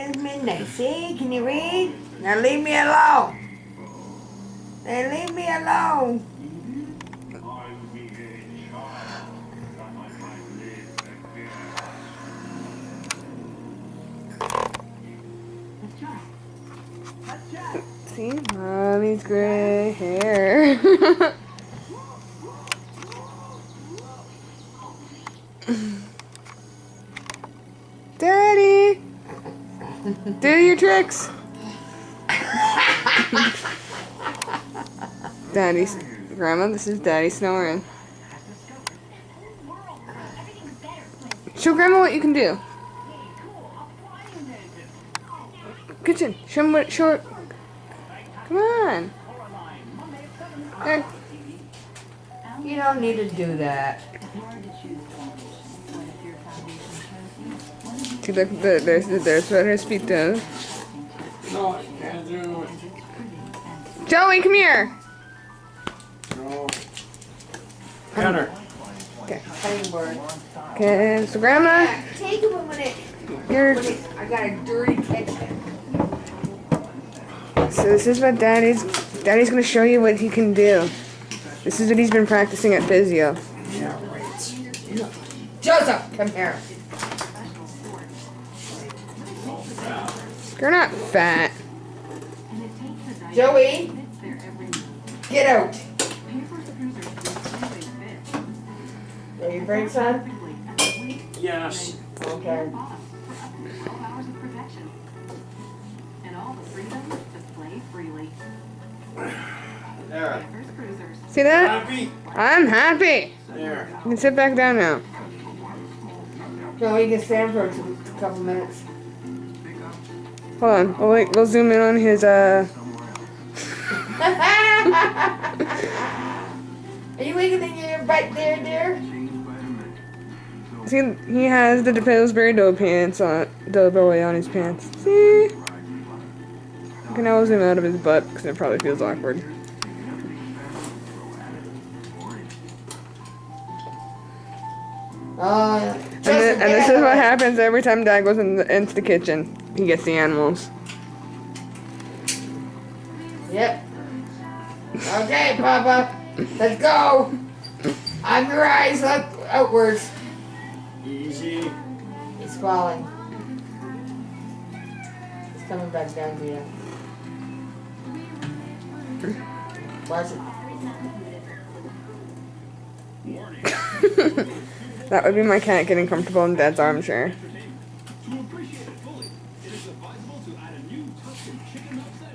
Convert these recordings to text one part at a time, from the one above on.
is midnight. See? Can you read? Now leave me alone. Then leave me alone. See, mommy's gray hair. Daddy, do your tricks. Daddy's Grandma, this is Daddy snoring. Show Grandma what you can do. Kitchen, show him what. Show her. Come on. There. You don't need to do that. See, look, there's what her feet does. No, I can't do it. Joey, come here. No. Gunner. Okay. Cutting board. Okay, so Grandma, Take it when here. I got a dirty kitchen. So this is what Daddy's gonna show you what he can do. This is what he's been practicing at physio. Yeah, right. Joseph, come here. You're not fat. Joey, get out. Are you afraid, son? Yes. Okay. There. See that? Happy? I'm happy. There. You can sit back down now. Joey, you can stand for a couple minutes. Hold on. We'll zoom in on his Are you wiggling your butt there, dear? See, he has the Pillsbury Doughboy on his pants. See? You can always zoom out of his butt because it probably feels awkward. And this is what happens every time Dad goes into the kitchen. He gets the animals. Yep. Okay, Papa. Let's go. On your eyes, look outwards. Easy. He's falling. He's coming back down to you. Watch it. That would be my cat getting comfortable in Dad's armchair.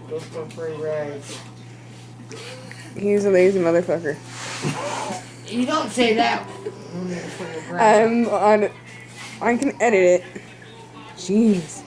Go for free rides. He's a lazy motherfucker. You don't say that. I'm on it. I can edit it. Jeez.